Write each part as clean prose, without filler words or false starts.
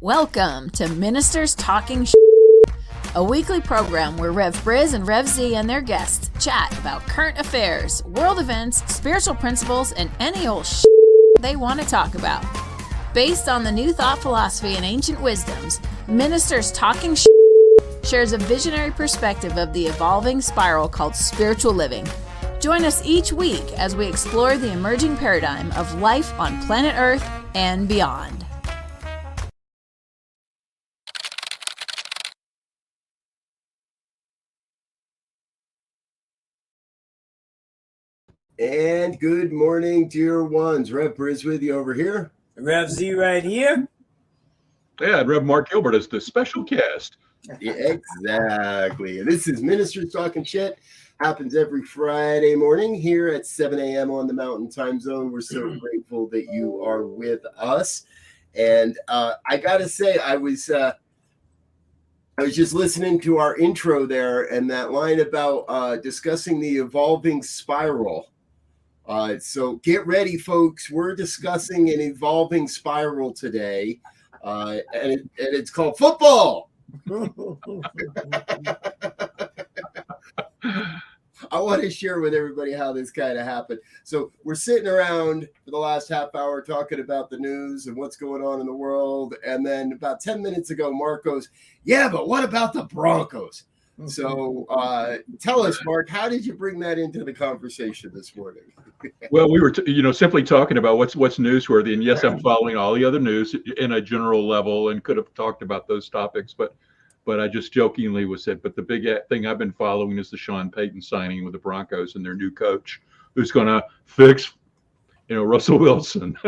Welcome to Ministers Talking a weekly program where Rev Brz and Rev Z and their guests chat about current affairs, world events, spiritual principles, and any old they want to talk about. Based on the New Thought philosophy and ancient wisdoms, Ministers Talking shares a visionary perspective of the evolving spiral called spiritual living. Join us each week as we explore the emerging paradigm of life on planet Earth and beyond. And good morning, dear ones. Rev Brz with you over here. Rev Z right here. Yeah, Rev Mark Gilbert is the special guest. Yeah, exactly. This is Ministers Talking Shit. Happens every Friday morning here at 7 a.m. on the Mountain Time Zone. We're so grateful that you are with us. And I got to say, I was just listening to our intro there and that line about discussing the evolving spiral. So get ready, folks. We're discussing an evolving spiral today, and it's called football. I want to share with everybody how this kind of happened. So we're sitting around for the last half hour talking about the news and what's going on in the world. And then about 10 minutes ago, Mark goes, yeah, but what about the Broncos? So tell us, Mark, how did you bring that into the conversation this morning? Well, we were, simply talking about what's newsworthy. And yes, I'm following all the other news in a general level and could have talked about those topics. But I just jokingly was said, but the big thing I've been following is the Sean Payton signing with the Broncos and their new coach who's going to fix, Russell Wilson.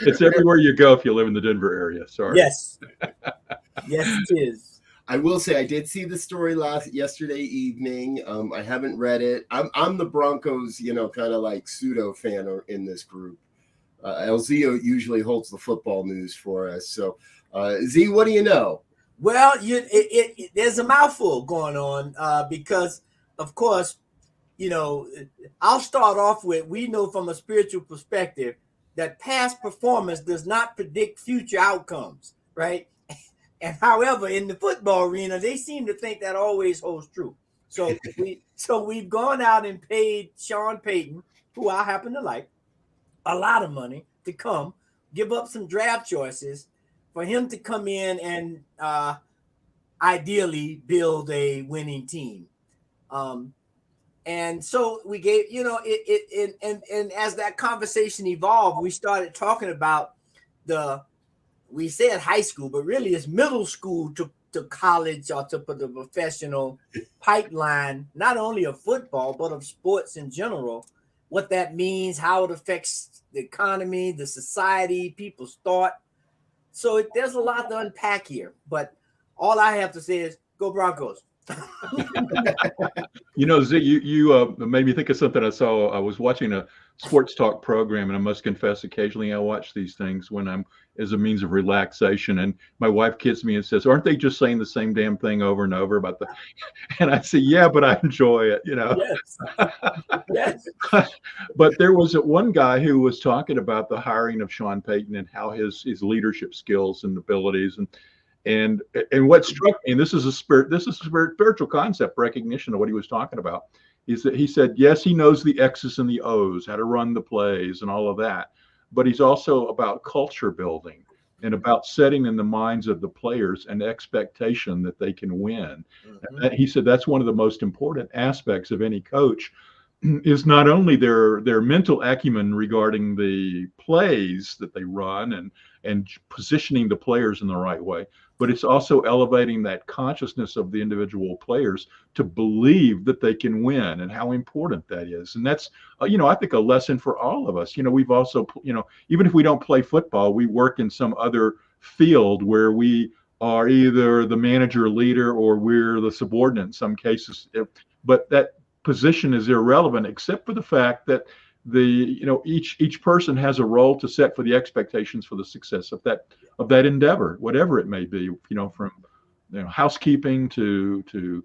It's everywhere you go if you live in the Denver area. Sorry. Yes. Yes, it is. I will say I did see the story yesterday evening. I haven't read it. I'm the Broncos, kind of like pseudo fan in this group. LZ usually holds the football news for us. So, Z, what do you know? Well, there's a mouthful going on because, of course, I'll start off with, we know from a spiritual perspective that past performance does not predict future outcomes, right? And however, in the football arena, they seem to think that always holds true. So we've gone out and paid Sean Payton, who I happen to like, a lot of money to come, give up some draft choices for him to come in and ideally build a winning team. And so we gave, and as that conversation evolved, we started talking about we said high school, but really it's middle school to college or to the professional pipeline, not only of football, but of sports in general, what that means, how it affects the economy, the society, people's thought. So there's a lot to unpack here, but all I have to say is go Broncos. Z, you made me think of something I saw. I was watching a sports talk program, and I must confess, occasionally I watch these things when I'm as a means of relaxation. And my wife kids me and says, "Aren't they just saying the same damn thing over and over about the?" And I say, "Yeah, but I enjoy it, Yes. But there was one guy who was talking about the hiring of Sean Payton and how his leadership skills and abilities and what struck me, and this is a spiritual concept recognition of what he was talking about, is that he said, yes, he knows the X's and the O's, how to run the plays and all of that, but he's also about culture building and about setting in the minds of the players an expectation that they can win. Mm-hmm. And he said that's one of the most important aspects of any coach, is not only their mental acumen regarding the plays that they run and positioning the players in the right way, but it's also elevating that consciousness of the individual players to believe that they can win and how important that is. And that's, I think a lesson for all of us. We've also, even if we don't play football, we work in some other field where we are either the manager leader or we're the subordinate in some cases. But that position is irrelevant except for the fact that each person has a role to set for the expectations for the success of that endeavor, whatever it may be, from housekeeping to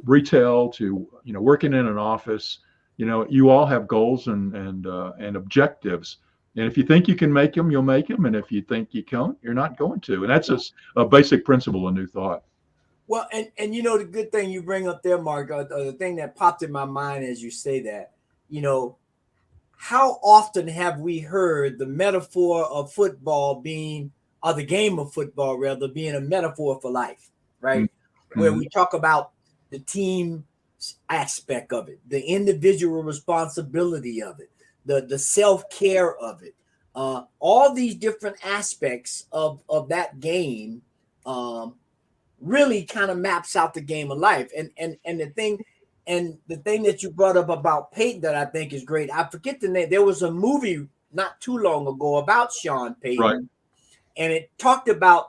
retail to working in an office. You all have goals and objectives, And if you think you can make them, you'll make them. And if you think you can't, you're not going to. And that's a basic principle of New Thought. Well, and you know, the good thing you bring up there, Mark, the thing that popped in my mind as you say that, you know, how often have we heard the metaphor of football being, or the game of football rather, being a metaphor for life, right? Mm-hmm. Where we talk about the team aspect of it, the individual responsibility of it, the self-care of it, all these different aspects of that game really kind of maps out the game of life. And the thing that you brought up about Peyton that I think is great, I forget the name. There was a movie not too long ago about Sean Payton, right, and it talked about,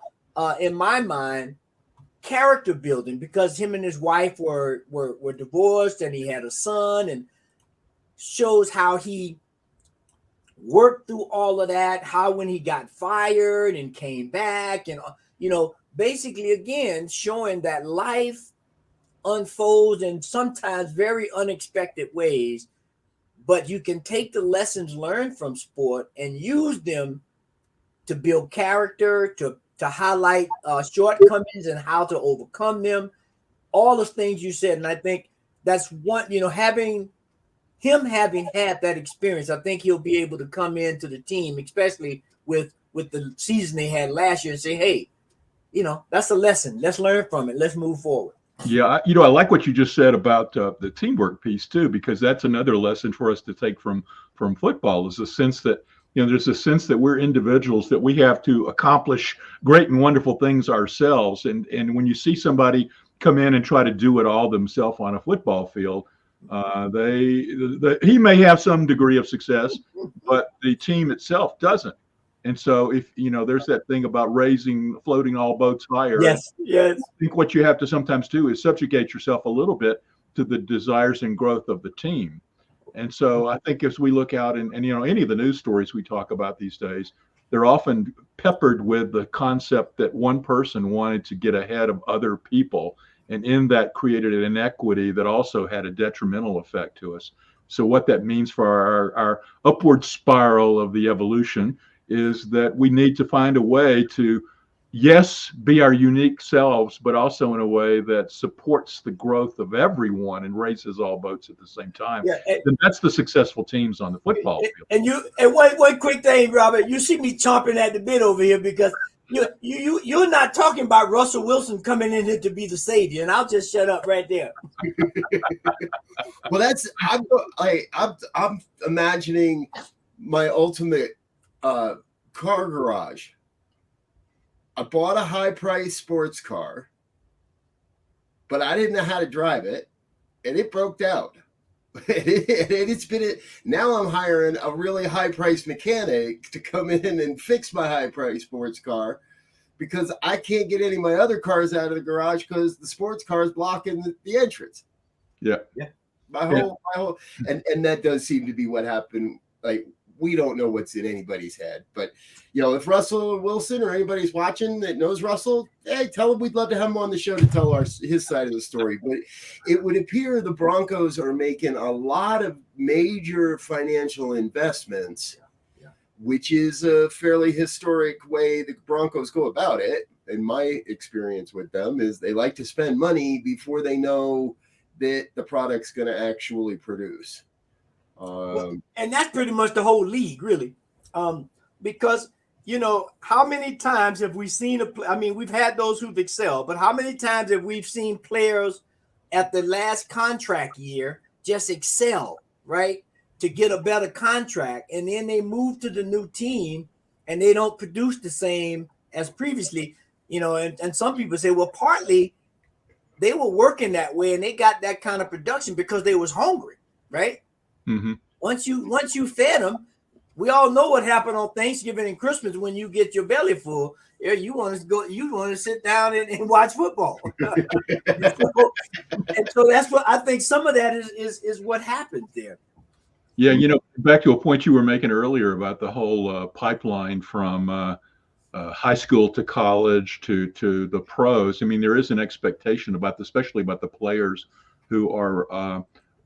in my mind, character building, because him and his wife were divorced and he had a son, and shows how he worked through all of that, how when he got fired and came back, and you know, basically again showing that life unfolds in sometimes very unexpected ways, but you can take the lessons learned from sport and use them to build character, to highlight shortcomings and how to overcome them, all the things you said. And I think that's one, you know, having had that experience, I think he'll be able to come into the team, especially with the season they had last year, and say, hey, you know, that's a lesson. Let's learn from it. Let's move forward. Yeah, I like what you just said about the teamwork piece too, because that's another lesson for us to take from football, is the sense that, you know, there's a sense that we're individuals, that we have to accomplish great and wonderful things ourselves. And when you see somebody come in and try to do it all themselves on a football field, he may have some degree of success, but the team itself doesn't. And so, if you know, there's that thing about floating all boats higher. Yes. I think what you have to sometimes do is subjugate yourself a little bit to the desires and growth of the team. And so I think as we look out and you know, any of the news stories we talk about these days, they're often peppered with the concept that one person wanted to get ahead of other people. And in that created an inequity that also had a detrimental effect to us. So what that means for our upward spiral of the evolution is that we need to find a way to, yes, be our unique selves, but also in a way that supports the growth of everyone and raises all boats at the same time. Yeah, and that's the successful teams on the football field. And one quick thing, Robert, you see me chomping at the bit over here because you're not talking about Russell Wilson coming in here to be the savior, and I'll just shut up right there. Well, I'm imagining my ultimate car garage. I bought a high-priced sports car, but I didn't know how to drive it, and it broke down. Now I'm hiring a really high-priced mechanic to come in and fix my high-priced sports car, because I can't get any of my other cars out of the garage because the sports car is blocking the entrance. Yeah. My whole, and that does seem to be what happened. Like, we don't know what's in anybody's head, but you know, if Russell Wilson or anybody's watching that knows Russell, hey, tell him we'd love to have him on the show to tell his side of the story. But it would appear the Broncos are making a lot of major financial investments, which is a fairly historic way the Broncos go about it. And my experience with them is they like to spend money before they know that the product's going to actually produce. And that's pretty much the whole league, really, because, you know, how many times have we seen we've had those who've excelled, but how many times have we seen players at the last contract year just excel, right, to get a better contract, and then they move to the new team and they don't produce the same as previously, you know, and some people say, well, partly they were working that way and they got that kind of production because they was hungry, right? Mm-hmm. Once you fed them, we all know what happened on Thanksgiving and Christmas when you get your belly full. You want to sit down and watch football. and so that's what I think. Some of that is what happened there. Yeah, you know, back to a point you were making earlier about the whole pipeline from high school to college to the pros. I mean, there is an expectation especially about the players who are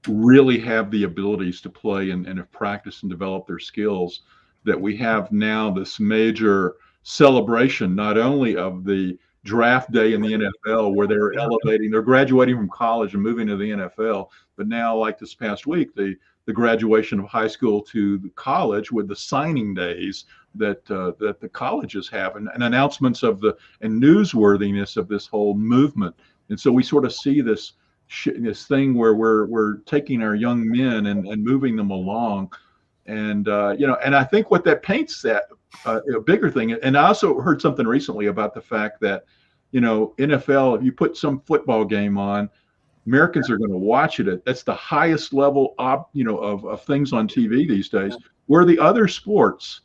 really have the abilities to play and have practiced and developed their skills, that we have now this major celebration, not only of the draft day in the NFL, where they're graduating from college and moving to the NFL, but now, like this past week, the graduation of high school to the college with the signing days that the colleges have, and announcements of and newsworthiness of this whole movement. And so we sort of see this thing where we're taking our young men and moving them along. And and I think what that paints that a bigger thing. And I also heard something recently about the fact that, NFL, if you put some football game on, Americans are going to watch it. That's the highest level of things on TV these days, where the other sports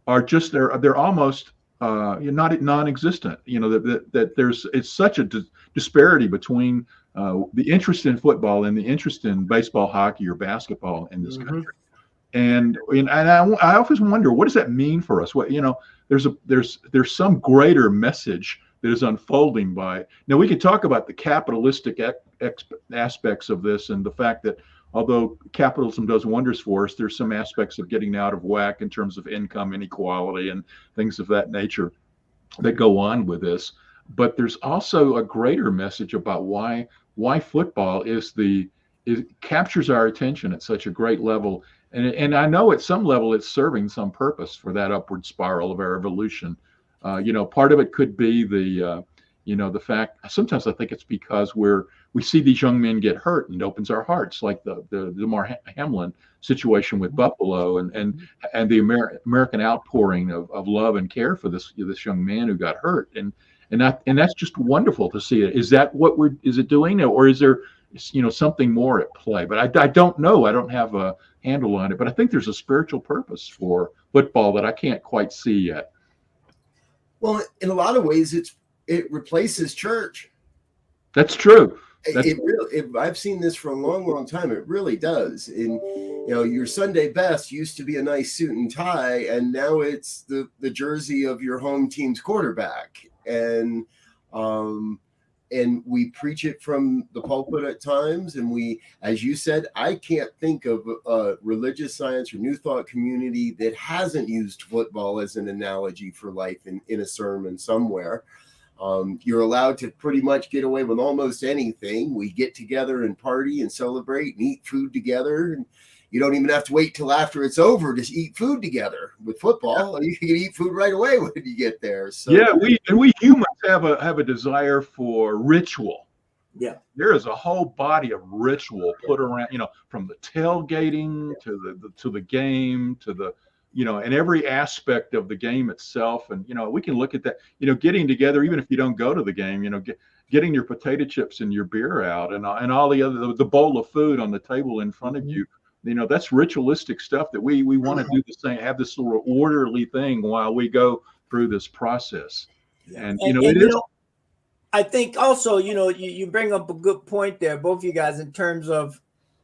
are just they're almost not non-existent. It's such a disparity between the interest in football and the interest in baseball, hockey, or basketball in this country. And I always wonder, what does that mean for us? There's some greater message that is unfolding by now. We could talk about the capitalistic aspects of this, and the fact that although capitalism does wonders for us, there's some aspects of getting out of whack in terms of income inequality and things of that nature that go on with this. But there's also a greater message about why football captures our attention at such a great level. And I know at some level it's serving some purpose for that upward spiral of our evolution. Part of it could be the fact, sometimes I think it's because we see these young men get hurt, and it opens our hearts, like the Damar Hamlin situation with Buffalo, and the American outpouring of love and care for this young man who got hurt, and that's just wonderful to see it. Is that what is it doing, or is there something more at play? But I don't know. I don't have a handle on it, but I think there's a spiritual purpose for football that I can't quite see yet. Well, in a lot of ways, it replaces church. That's true. I've seen this for a long, long time. It really does. And your Sunday best used to be a nice suit and tie, and now it's the jersey of your home team's quarterback. And we preach it from the pulpit at times. And we, as you said, I can't think of a religious science or New Thought community that hasn't used football as an analogy for life in a sermon somewhere. You're allowed to pretty much get away with almost anything. We get together and party and celebrate and eat food together. And you don't even have to wait till after it's over to eat food together. With football, you can eat food right away when you get there. So yeah, we humans have a desire for ritual. Yeah, there is a whole body of ritual put around, from the tailgating to the game to the and every aspect of the game itself. And we can look at that. Getting together, even if you don't go to the game. Getting your potato chips and your beer out, and all the bowl of food on the table in front of you. That's ritualistic stuff that we want to do the same, have this sort of orderly thing while we go through this process. And I think also, you bring up a good point there, both of you guys, in terms of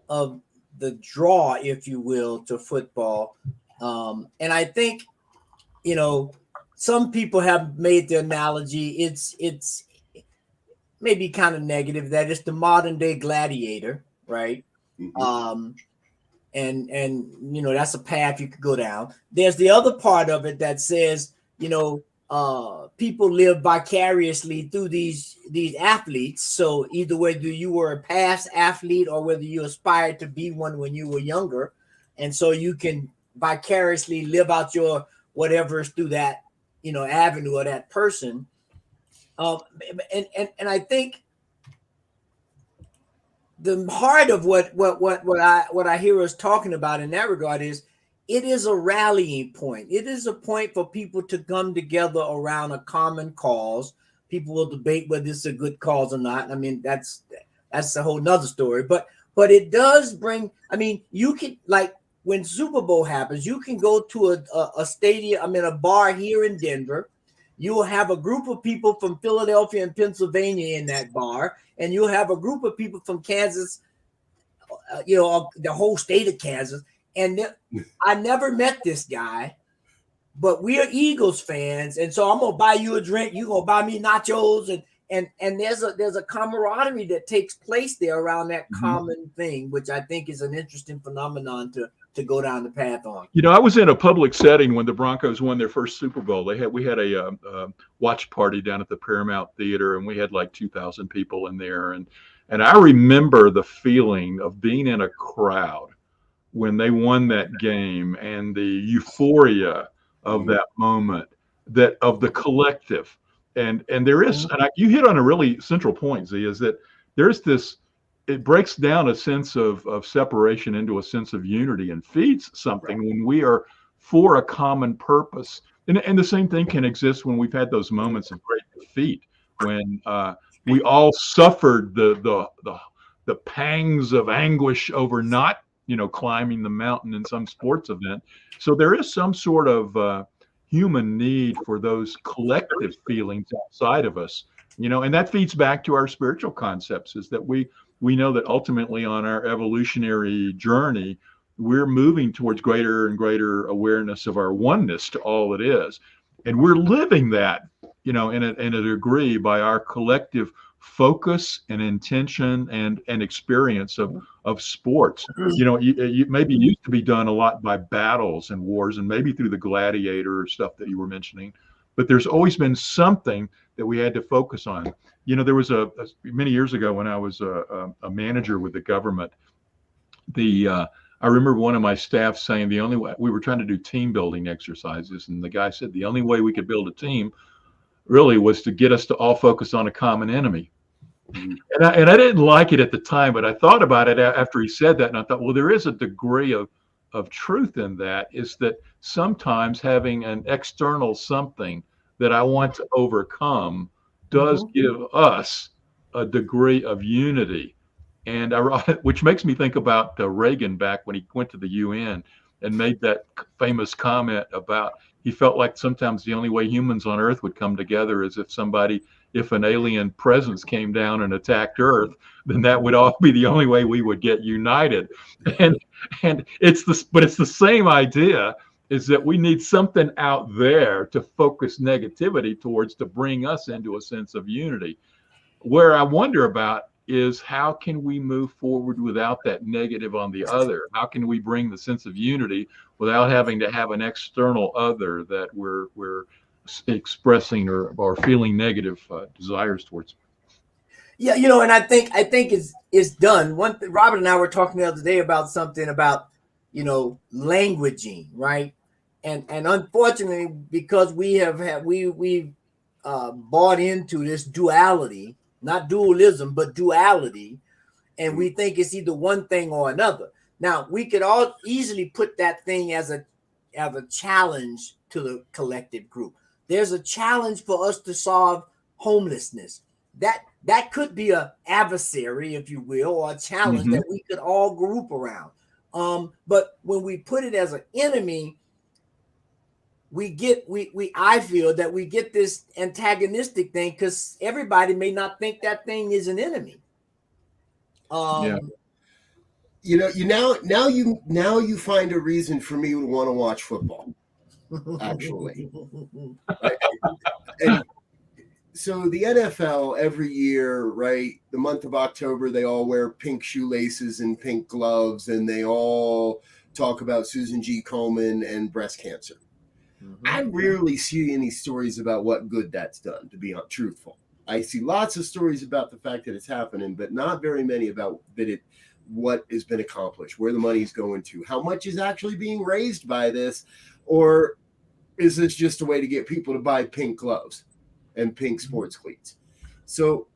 the draw, if you will, to football. And I think, some people have made the analogy, it's maybe kind of negative, that it's the modern day gladiator, right? Mm-hmm. And that's a path you could go down. There's the other part of it that says, people live vicariously through these athletes. So either whether you were a past athlete or whether you aspired to be one when you were younger, and so you can vicariously live out your whatever's through that avenue or that person. And I think the heart of what I hear us talking about in that regard is, it is a rallying point. It is a point for people to come together around a common cause. People will debate whether it's a good cause or not. I mean, that's a whole nother story. But it does bring. I mean, you can, like, when Super Bowl happens, you can go to a stadium. A bar here in Denver. You will have a group of people from Philadelphia and Pennsylvania in that bar, and you'll have a group of people from Kansas, the whole state of Kansas. And I never met this guy, but we are Eagles fans, and so I'm gonna buy you a drink. You're gonna buy me nachos, and there's a camaraderie that takes place there around that common thing, which I think is an interesting phenomenon to go down the path on. You know, I was in a public setting when the Broncos won their first Super Bowl. We had a watch party down at the Paramount Theater, and we had like 2,000 people in there. And I remember the feeling of being in a crowd when they won that game and the euphoria of that moment, that of the collective. And there is, and you hit on a really central point, Z, is that there's this, it breaks down a sense of separation into a sense of unity and feeds something when we are for a common purpose. And the same thing can exist when we've had those moments of great defeat, when we all suffered the pangs of anguish over not, climbing the mountain in some sports event. So there is some sort of human need for those collective feelings outside of us, and that feeds back to our spiritual concepts, is that we know that ultimately on our evolutionary journey, we're moving towards greater and greater awareness of our oneness to all it is. And we're living that, in a degree by our collective focus and intention and experience of sports. You maybe used to be done a lot by battles and wars, and maybe through the gladiator stuff that you were mentioning, but there's always been something that we had to focus on. There was many years ago when I was a manager with the government, I remember one of my staff saying the only way, we were trying to do team building exercises, and the guy said the only way we could build a team really was to get us to all focus on a common enemy. And I didn't like it at the time, but I thought about it after he said that, and I thought, well, there is a degree of truth in that, is that sometimes having an external something that I want to overcome does give us a degree of unity. And which makes me think about Reagan back when he went to the UN and made that famous comment about, he felt like sometimes the only way humans on Earth would come together is if an alien presence came down and attacked Earth, then that would all be the only way we would get united. And it's the same idea, is that we need something out there to focus negativity towards, to bring us into a sense of unity. Where I wonder about is, how can we move forward without that negative on the other? How can we bring the sense of unity without having to have an external other that we're expressing or feeling negative desires towards? Yeah, and I think it's done. One thing, Robert and I were talking the other day about something about languaging, right? And unfortunately, because we've bought into this duality, not dualism, but duality, and we think it's either one thing or another. Now, we could all easily put that thing as a challenge to the collective group. There's a challenge for us to solve homelessness. That could be an adversary, if you will, or a challenge that we could all group around. But when we put it as an enemy, I feel that we get this antagonistic thing, because everybody may not think that thing is an enemy. Now you find a reason for me to want to watch football, actually. And so the NFL every year, right? The month of October, they all wear pink shoelaces and pink gloves, and they all talk about Susan G. Komen and breast cancer. I rarely see any stories about what good that's done, to be truthful. I see lots of stories about the fact that it's happening, but not very many about what has been accomplished, where the money's going to, how much is actually being raised by this, or is this just a way to get people to buy pink gloves and pink sports cleats? So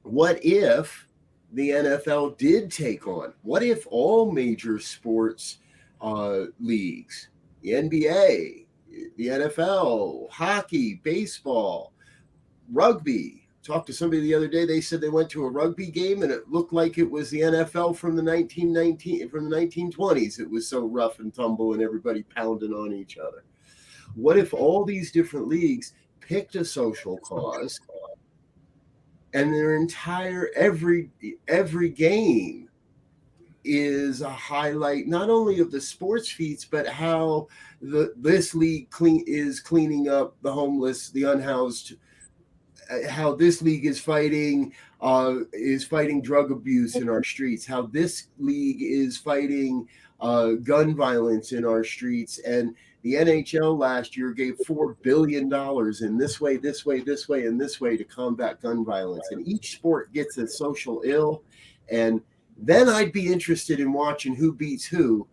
what if the NFL did take on? What if all major sports leagues, the NBA, the NFL, hockey, baseball, rugby. Talked to somebody the other day. They said they went to a rugby game and it looked like it was the NFL from the 1920s. It was so rough and tumble and everybody pounding on each other. What if all these different leagues picked a social cause and their entire every game is a highlight not only of the sports feats, but how this league is cleaning up the homeless, the unhoused, how this league is fighting drug abuse in our streets, how this league is fighting gun violence in our streets. And the NHL last year gave $4 billion in this way, this way, this way, and this way to combat gun violence. And each sport gets a social ill. And then I'd be interested in watching who beats who,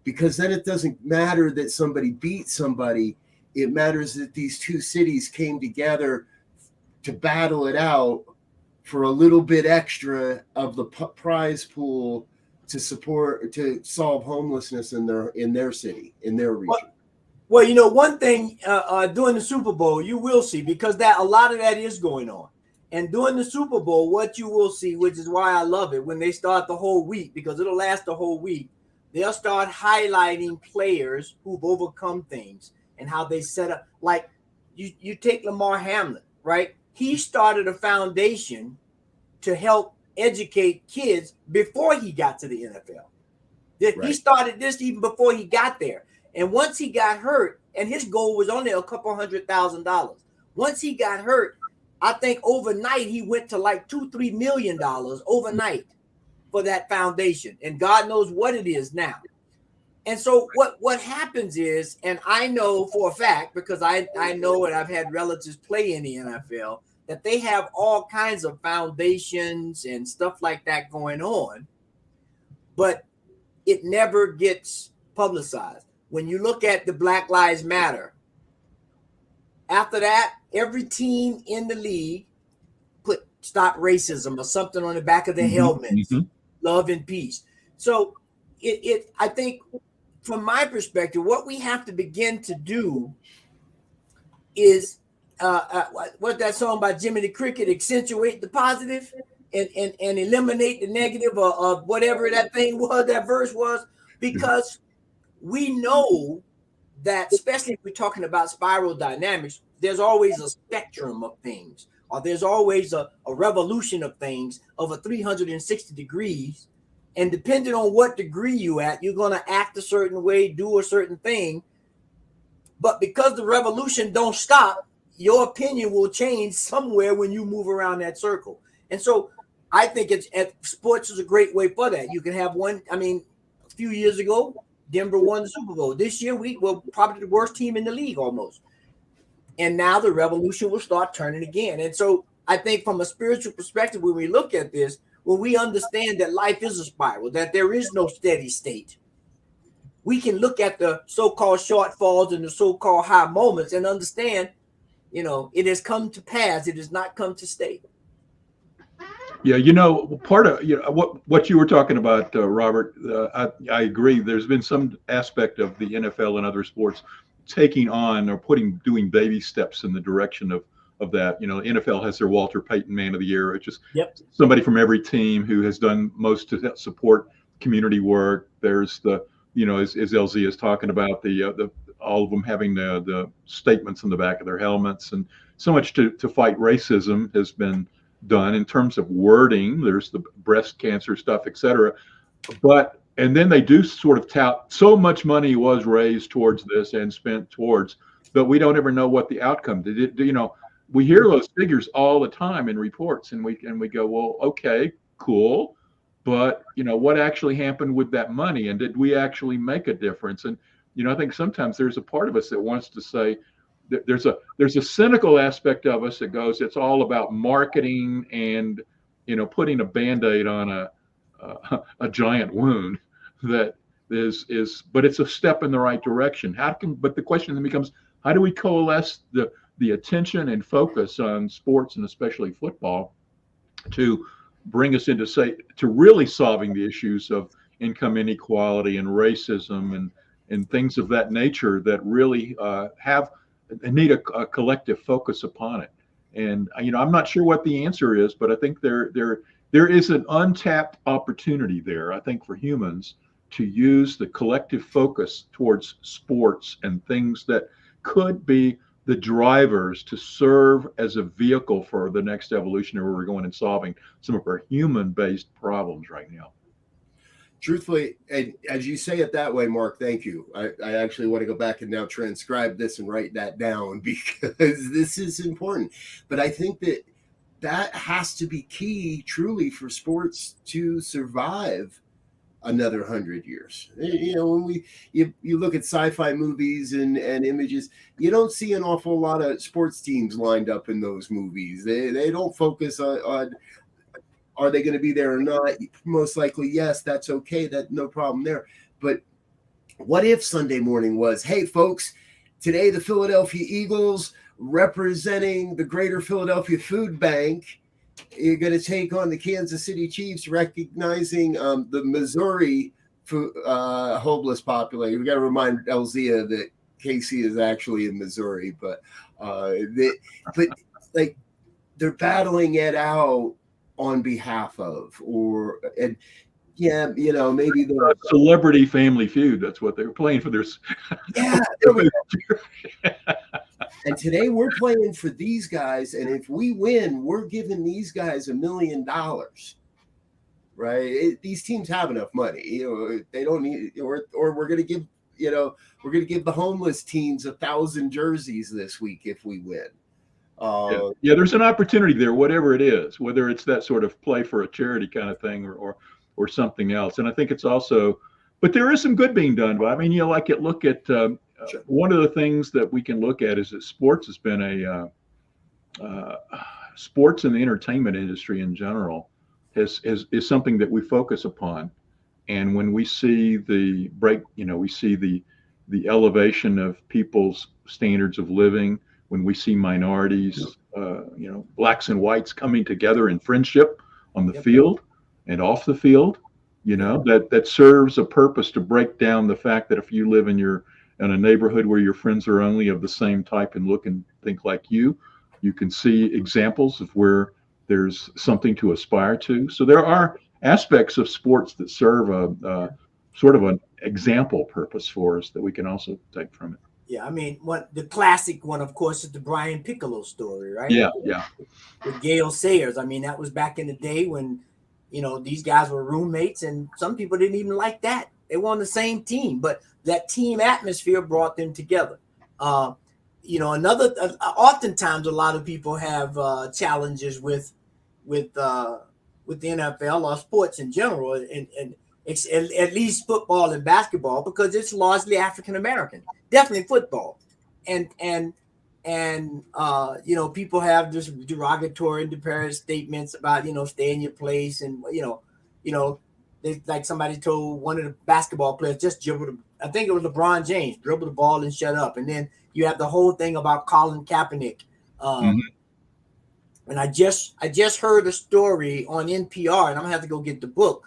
because then it doesn't matter that somebody beat somebody. It matters that these two cities came together to battle it out for a little bit extra of the prize pool to solve homelessness in their city, in their region. Well, you know, one thing during the Super Bowl, you will see, because a lot of that is going on. And during the Super Bowl, what you will see, which is why I love it, when they start the whole week, because it'll last the whole week, they'll start highlighting players who've overcome things and how they set up. Like you take Lamar Hamlin, right? He started a foundation to help educate kids before he got to the NFL. Right. He started this even before he got there. And once he got hurt, and his goal was only a couple $100,000. Once he got hurt, I think overnight he went to like $2-3 million overnight for that foundation. And God knows what it is now. And so what happens is, and I know for a fact, because I know and I've had relatives play in the NFL, that they have all kinds of foundations and stuff like that going on, but it never gets publicized. When you look at the Black Lives Matter, after that, every team in the league put "Stop Racism" or something on the back of their helmets, love and peace. So I think from my perspective, what we have to begin to do is what's that song by Jimmy the Cricket? Accentuate the positive and eliminate the negative, or whatever that thing was, that verse was, because we know that, especially if we're talking about spiral dynamics, there's always a spectrum of things, or there's always a revolution of things over 360 degrees. And depending on what degree you at, you're going to act a certain way, do a certain thing. But because the revolution don't stop, your opinion will change somewhere when you move around that circle. And so I think sports is a great way for that. You can have one. I mean, a few years ago, Denver won the Super Bowl. This year, we were probably the worst team in the league almost. And now the revolution will start turning again. And so I think from a spiritual perspective, when we look at this, when we understand that life is a spiral, that there is no steady state, we can look at the so-called shortfalls and the so-called high moments and understand, you know, it has come to pass. It has not come to stay. Yeah, you know, part of what you were talking about, Robert, I agree. There's been some aspect of the NFL and other sports taking on or doing baby steps in the direction of that. You know, NFL has their Walter Payton Man of the Year, which is somebody from every team who has done most to support community work. There's the, you know, as LZ is talking about, the all of them having the statements on the back of their helmets, and so much to fight racism has been done in terms of wording. There's the breast cancer stuff, etc. And then they do sort of tout so much money was raised towards this and spent towards, but we don't ever know what the outcome did. You know, we hear those figures all the time in reports, and we go, well, okay, cool, but you know, what actually happened with that money, and did we actually make a difference? And you know, I think sometimes there's a part of us that wants to say, there's a cynical aspect of us that goes, it's all about marketing and, you know, putting a Band-Aid on a giant wound that is, but it's a step in the right direction. But the question then becomes, how do we coalesce the attention and focus on sports, and especially football, to bring us into, to really solving the issues of income inequality and racism and things of that nature that really need a collective focus upon it. And you know, I'm not sure what the answer is, but I think there is an untapped opportunity there, I think, for humans to use the collective focus towards sports and things that could be the drivers to serve as a vehicle for the next evolution, where we're going and solving some of our human-based problems right now. truthfully, and as you say it that way, Mark, thank you. I actually want to go back and now transcribe this and write that down because this is important. But I think that has to be key truly for sports to survive another 100 years. You know, when you look at sci-fi movies and images, you don't see an awful lot of sports teams lined up in those movies. They don't focus on are they going to be there or not? Most likely, yes, that's okay. That no problem there. But what if Sunday morning was, hey, folks, today the Philadelphia Eagles representing the Greater Philadelphia Food Bank, you're going to take on the Kansas City Chiefs, recognizing the Missouri homeless population. We got to remind Elzia that KC is actually in Missouri, but like they're battling it out on behalf of, maybe the Celebrity Family Feud. That's what they were playing for. Yeah. And today we're playing for these guys, and if we win, we're giving these guys $1 million, right? These teams have enough money, they don't need, or we're going to give, the homeless teams 1,000 jerseys this week if we win. Yeah, there's an opportunity there, whatever it is, whether it's that sort of play for a charity kind of thing or something else. And I think it's also, but there is some good being done. I mean, look at sure. One of the things that we can look at is that sports has been sports in the entertainment industry in general is something that we focus upon. And when we see the elevation of people's standards of living, when we see minorities, blacks and whites coming together in friendship on the field and off the field, that serves a purpose to break down the fact that if you live in a neighborhood where your friends are only of the same type and look and think like you can see examples of where there's something to aspire to. So there are aspects of sports that serve a sort of an example purpose for us that we can also take from it. Yeah, I mean, the classic one, of course, is the Brian Piccolo story, right? Yeah. With Gale Sayers. I mean, that was back in the day when, these guys were roommates, and some people didn't even like that. They were on the same team, but that team atmosphere brought them together. Oftentimes a lot of people have challenges with the NFL or sports in general, and at least football and basketball, because it's largely African American. Definitely football, and people have this derogatory and disparaging statements about stay in your place, and like somebody told one of the basketball players, just dribble. I think it was LeBron James, dribble the ball and shut up. And then you have the whole thing about Colin Kaepernick. And I just heard a story on NPR, and I'm gonna have to go get the book.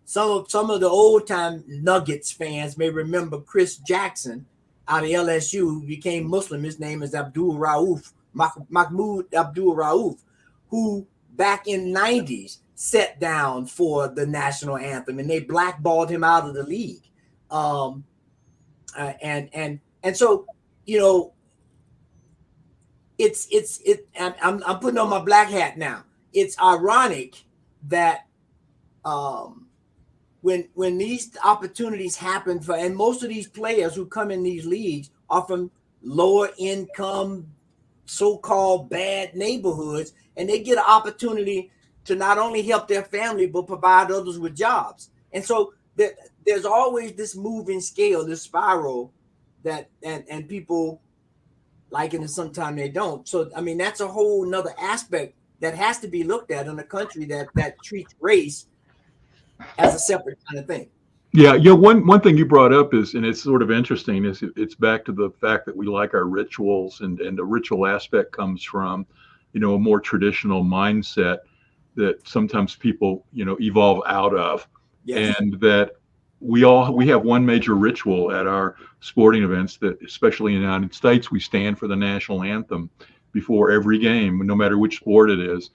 Some of the old time Nuggets fans may remember Chris Jackson out of LSU, who became Muslim. His name is Mahmoud Abdul Rauf, who back in the 90s sat down for the national anthem, and they blackballed him out of the league. And so I'm putting on my black hat now. It's ironic that when these opportunities happen and most of these players who come in these leagues are from lower income, so-called bad neighborhoods, and they get an opportunity to not only help their family but provide others with jobs. And so there's always this moving scale, this spiral that and people like it and sometimes they don't. So I mean, that's a whole nother aspect that has to be looked at in a country that treats race as a separate kind of thing. Yeah. One thing you brought up is, and it's sort of interesting, is it's back to the fact that we like our rituals, and the ritual aspect comes from, a more traditional mindset that sometimes people, evolve out of. Yes. And that we have one major ritual at our sporting events, that especially in the United States, we stand for the national anthem before every game, no matter which sport it is.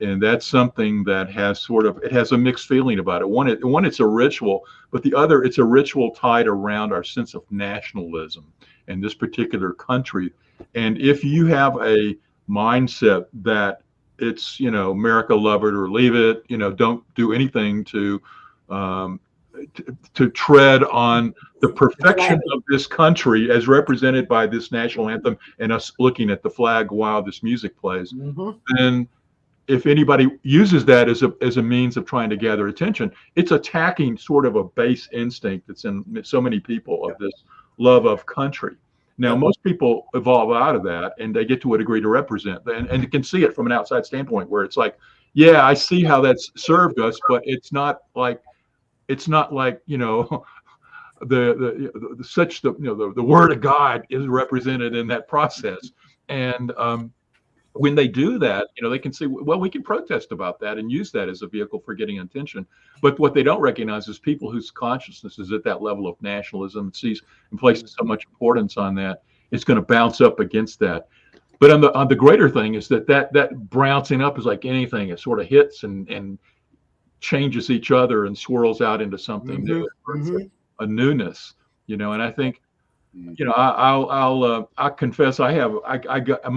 And that's something that has it has a mixed feeling about it. One, it's a ritual, but the other, it's a ritual tied around our sense of nationalism in this particular country. And if you have a mindset that it's, America, love it or leave it, don't do anything to to tread on the perfection of this country as represented by this national anthem and us looking at the flag while this music plays, then if anybody uses that as a means of trying to gather attention, it's attacking sort of a base instinct that's in so many people of this love of country. Now, most people evolve out of that and they get to a degree to represent, and you can see it from an outside standpoint where it's like, yeah, I see how that's served us, but it's not like you know, the word of God is represented in that process. And when they do that, you know, they can say, well, we can protest about that and use that as a vehicle for getting attention. But what they don't recognize is people whose consciousness is at that level of nationalism, sees and places so much importance on that, it's going to bounce up against that. But on the greater thing is that bouncing up is like anything. It sort of hits and changes each other and swirls out into something new, a newness, you know. And I think, you know, I'll confess I'm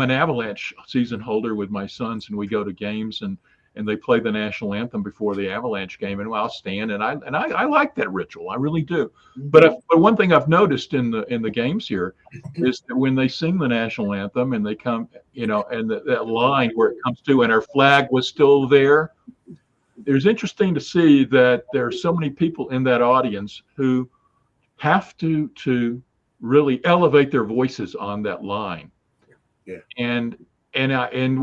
an Avalanche season holder with my sons, and we go to games and they play the national anthem before the Avalanche game, and I'll stand and I like that ritual, I really do. But one thing I've noticed in the games here is that when they sing the national anthem and they come, you know, and that line where it comes to, and our flag was still there. It's interesting to see that there are so many people in that audience who have to really elevate their voices on that line. Yeah. And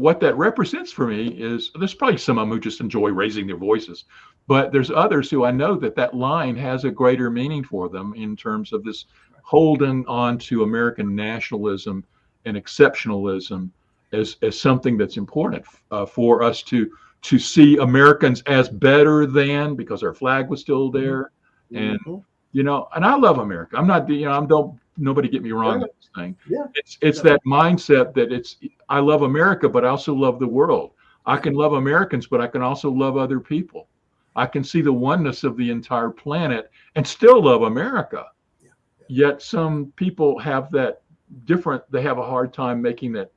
what that represents for me is there's probably some of them who just enjoy raising their voices, but there's others who I know that line has a greater meaning for them in terms of this holding on to American nationalism and exceptionalism as something that's important for us to see Americans as better than, because our flag was still there. And you know, and I love America. I'm not, you know, nobody get me wrong on this thing. Yeah. It's that mindset that I love America, but I also love the world. I can love Americans, but I can also love other people. I can see the oneness of the entire planet and still love America. Yeah. Yet some people have that they have a hard time making that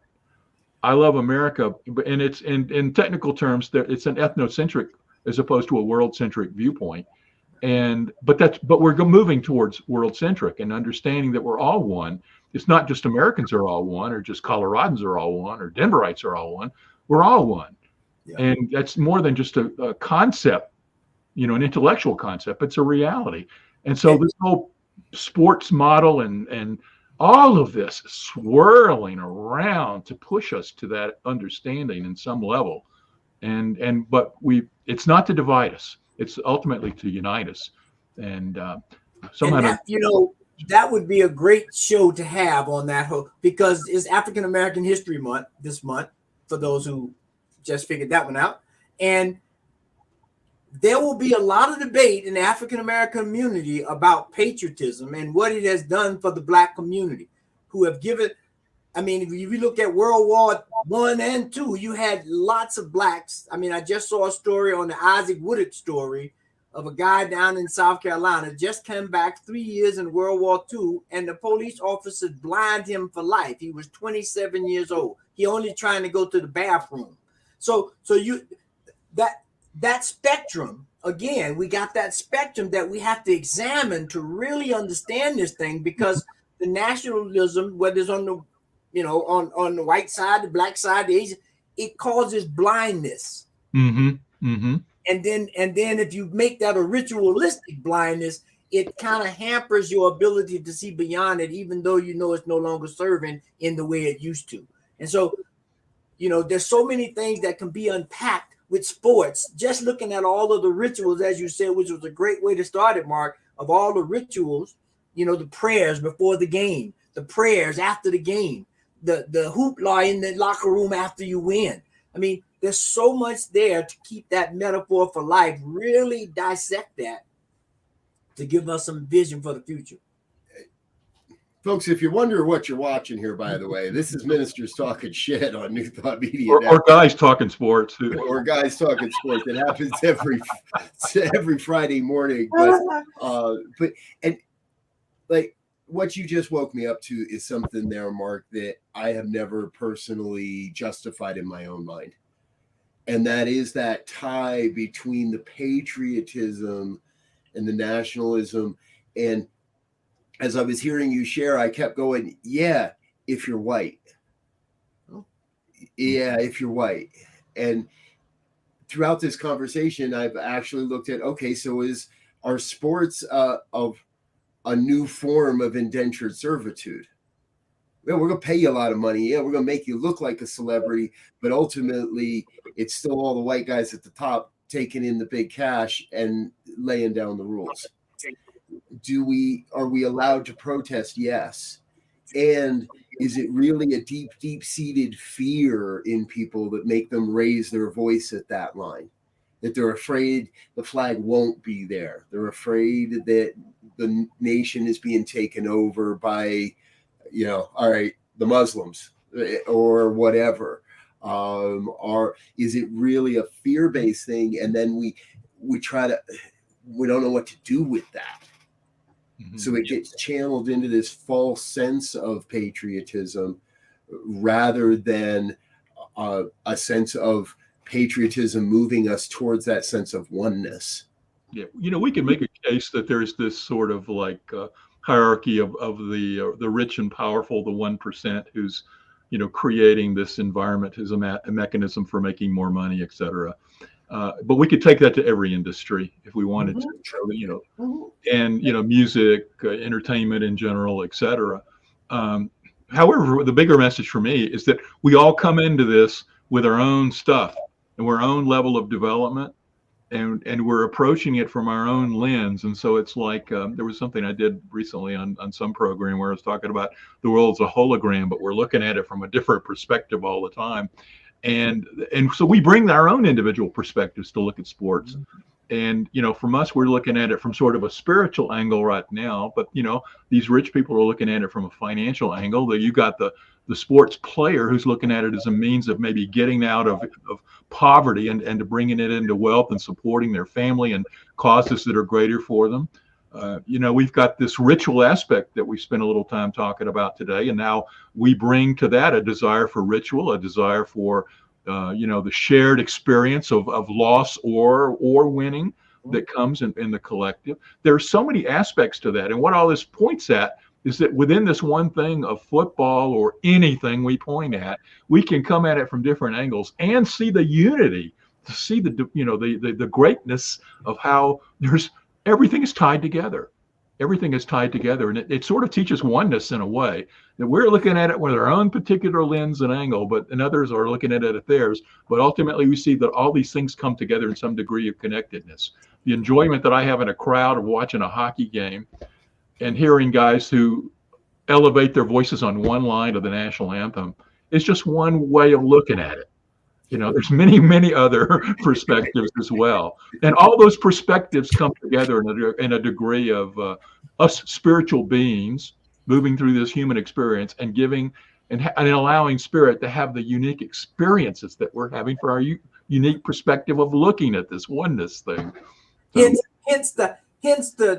I love America, and it's in technical terms, it's an ethnocentric as opposed to a world-centric viewpoint. But we're moving towards world-centric and understanding that we're all one. It's not just Americans are all one, or just Coloradans are all one, or Denverites are all one. We're all one. Yeah. And that's more than just a concept, you know, an intellectual concept. It's a reality. And so this whole sports model and all of this swirling around to push us to that understanding in some level. But it's not to divide us. It's ultimately to unite us. And somehow, you know, that would be a great show to have on that whole, because it's African American History Month this month, for those who just figured that one out. And there will be a lot of debate in the African American community about patriotism and what it has done for the Black community, who have given. I mean, if you look at World War I and II, you had lots of Blacks. I mean, I just saw a story on the Isaac Woodard story of a guy down in South Carolina, just came back 3 years in World War II, and the police officers blinded him for life. He was 27 years old. He only trying to go to the bathroom. So that spectrum, again, we got that spectrum that we have to examine to really understand this thing, because the nationalism, whether it's on the, you know, on the white side, the Black side, the Asian, it causes blindness. And then if you make that a ritualistic blindness, it kind of hampers your ability to see beyond it, even though you know it's no longer serving in the way it used to. And so, you know, there's so many things that can be unpacked with sports. Just looking at all of the rituals, as you said, which was a great way to start it, Mark, of all the rituals, you know, the prayers before the game, the prayers after the game, the hoopla in the locker room after you win. I mean, there's so much there to keep that metaphor for life, really dissect that to give us some vision for the future. Folks, if you wonder what you're watching here, by the way, this is Ministers Talking Shit on New Thought Media. Or guys talking sports. Or guys talking sports. It happens every Friday morning. But like what you just woke me up to is something there, Mark, that I have never personally justified in my own mind. And that is that tie between the patriotism and the nationalism. And as I was hearing you share, I kept going, yeah, if you're white. Yeah, if you're white. And throughout this conversation, I've actually looked at, okay, so are sports of a new form of indentured servitude? Yeah, we're going to pay you a lot of money. Yeah, we're going to make you look like a celebrity, but ultimately it's still all the white guys at the top taking in the big cash and laying down the rules. Are we allowed to protest? Yes. And is it really a deep-seated fear in people that make them raise their voice at that line? That they're afraid the flag won't be there. They're afraid that the nation is being taken over by, all right, the Muslims or whatever. Or is it really a fear-based thing? And then we don't know what to do with that. Mm-hmm. So it gets channeled into this false sense of patriotism rather than a sense of patriotism moving us towards that sense of oneness. Yeah, we can make a case that there's this sort of like hierarchy of the rich and powerful, the 1% who's creating this environment as a mechanism for making more money, et cetera. But we could take that to every industry if we wanted to, and music, entertainment in general, et cetera. However, the bigger message for me is that we all come into this with our own stuff and our own level of development, and we're approaching it from our own lens. And so it's like there was something I did recently on some program where I was talking about the world as a hologram, but we're looking at it from a different perspective all the time. And so we bring our own individual perspectives to look at sports. And, from us, we're looking at it from sort of a spiritual angle right now. But, these rich people are looking at it from a financial angle. You got the sports player who's looking at it as a means of maybe getting out of poverty and to bringing it into wealth and supporting their family and causes that are greater for them. We've got this ritual aspect that we spent a little time talking about today. And now we bring to that a desire for ritual, a desire for, the shared experience of loss or winning that comes in the collective. There's so many aspects to that. And what all this points at is that within this one thing of football or anything we point at, we can come at it from different angles and see the unity, to see the greatness of how everything is tied together. Everything is tied together. And it sort of teaches oneness in a way that we're looking at it with our own particular lens and angle, and others are looking at it at theirs. But ultimately, we see that all these things come together in some degree of connectedness. The enjoyment that I have in a crowd of watching a hockey game and hearing guys who elevate their voices on one line of the national anthem is just one way of looking at it. There's many, many other perspectives as well. And all those perspectives come together in a degree of us spiritual beings moving through this human experience and giving and allowing spirit to have the unique experiences that we're having for our unique perspective of looking at this oneness thing. So, hence a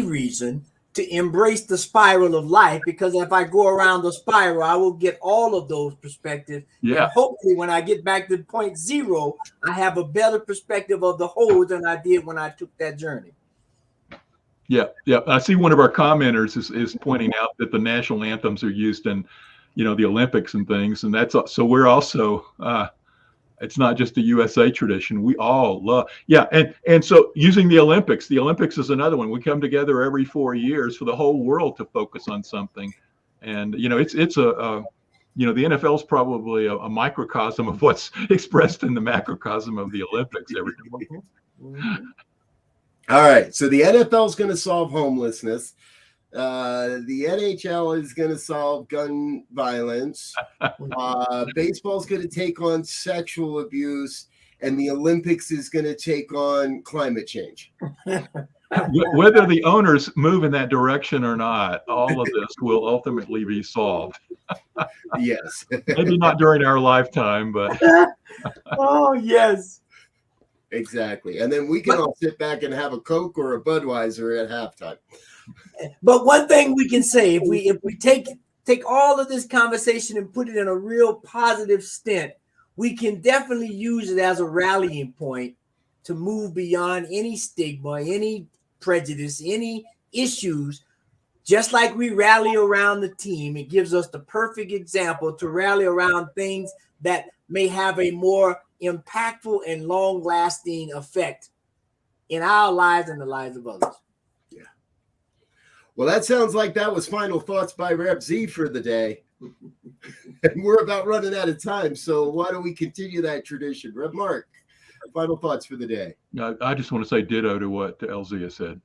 reason to embrace the spiral of life, because if I go around the spiral, I will get all of those perspectives. Yeah. And hopefully when I get back to point zero, I have a better perspective of the whole than I did when I took that journey. Yeah. I see one of our commenters is pointing out that the national anthems are used in, the Olympics and things. And so we're also, it's not just a USA tradition. We all love, and so using the Olympics is another one. We come together every 4 years for the whole world to focus on something, and it's the NFL is probably a microcosm of what's expressed in the macrocosm of the Olympics every year. All right, so the NFL is going to solve homelessness. The NHL is going to solve gun violence. Baseball is going to take on sexual abuse, and the Olympics is going to take on climate change. Whether the owners move in that direction or not, all of this will ultimately be solved. Yes. Maybe not during our lifetime, but. Oh, yes. Exactly. And then we can all sit back and have a Coke or a Budweiser at halftime. But one thing we can say, if we take all of this conversation and put it in a real positive stint, we can definitely use it as a rallying point to move beyond any stigma, any prejudice, any issues. Just like we rally around the team, it gives us the perfect example to rally around things that may have a more impactful and long-lasting effect in our lives and the lives of others. Yeah. Well, that sounds like that was final thoughts by Rev Z for the day. And we're about running out of time, so why don't we continue that tradition? Rev Mark, final thoughts for the day. I just want to say ditto to what LZ said.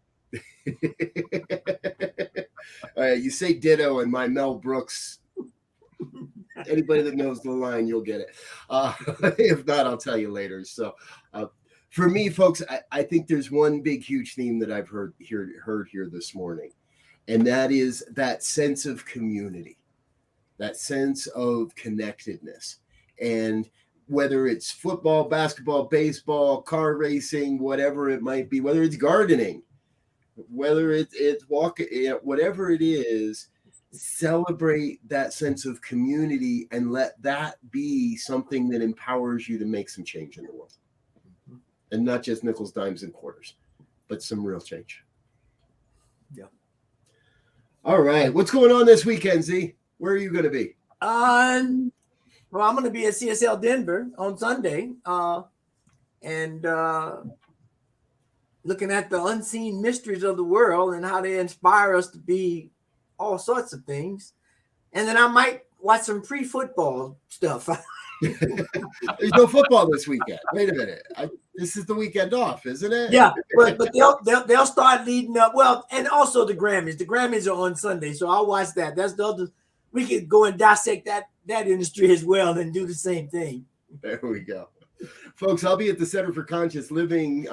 All right, you say ditto and my Mel Brooks. Anybody that knows the line, you'll get it. If not, I'll tell you later. So for me, folks, I think there's one big, huge theme that I've heard here this morning, and that is that sense of community, that sense of connectedness. And whether it's football, basketball, baseball, car racing, whatever it might be, whether it's gardening, whether it's walking, whatever it is, celebrate that sense of community and let that be something that empowers you to make some change in the world. And not just nickels, dimes, and quarters, but some real change. Yeah. All right. What's going on this weekend, Z? Where are you going to be? Well, I'm going to be at CSL Denver on Sunday, and looking at the unseen mysteries of the world and how they inspire us to be all sorts of things. And then I might watch some pre-football stuff. There's no football this weekend. Wait a minute. This is the weekend off, isn't it? Yeah, but they'll start leading up. Well, and also the Grammys. The Grammys are on Sunday, so I'll watch that. That's the other. We could go and dissect that industry as well and do the same thing. There we go. Folks, I'll be at the Center for Conscious Living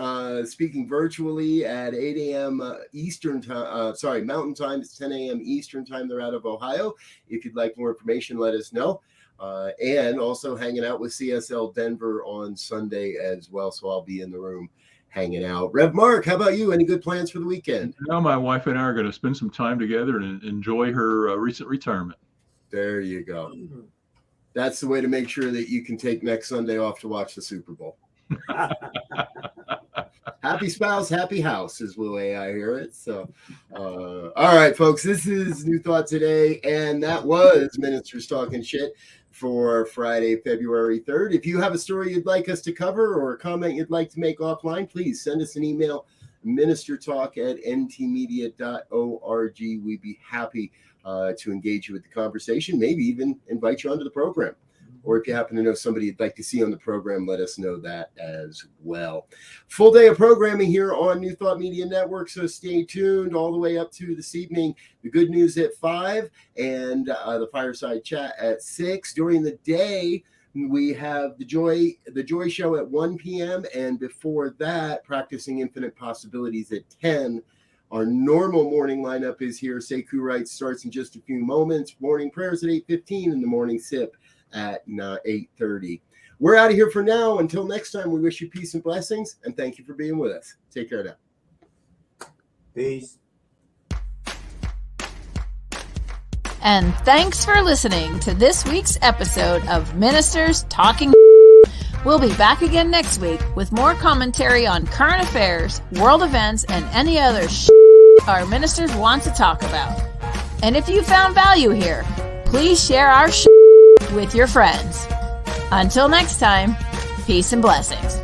speaking virtually at 8 a.m. Eastern time. Mountain time. It's 10 a.m. Eastern time. They're out of Ohio. If you'd like more information, let us know. And also hanging out with CSL Denver on Sunday as well. So I'll be in the room hanging out. Rev Mark, how about you? Any good plans for the weekend? My wife and I are going to spend some time together and enjoy her recent retirement. There you go. That's the way to make sure that you can take next Sunday off to watch the Super Bowl. Happy spouse, happy house is the way I hear it. So, all right, folks, this is New Thought Today, and that was Ministers Talking Shit for Friday, February 3rd. If you have a story you'd like us to cover or a comment you'd like to make offline, please send us an email, ministertalk@ntmedia.org. We'd be happy to engage you with the conversation, maybe even invite you onto the program. Or if you happen to know somebody you'd like to see on the program, let us know that as well. Full day of programming here on New Thought Media Network, so stay tuned all the way up to this evening. The good news at 5 and the fireside chat at 6. During the day, we have the Joy Show at 1 p.m. And before that, Practicing Infinite Possibilities at 10. Our normal morning lineup is here. Sekou Wright starts in just a few moments. Morning prayers at 8:15 and the morning sip at 8:30. We're out of here for now. Until next time, we wish you peace and blessings, and thank you for being with us. Take care now. Peace. And thanks for listening to this week's episode of Ministers Talking. We'll be back again next week with more commentary on current affairs, world events, and any other our ministers want to talk about. And if you found value here, please share our with your friends. Until next time, peace and blessings.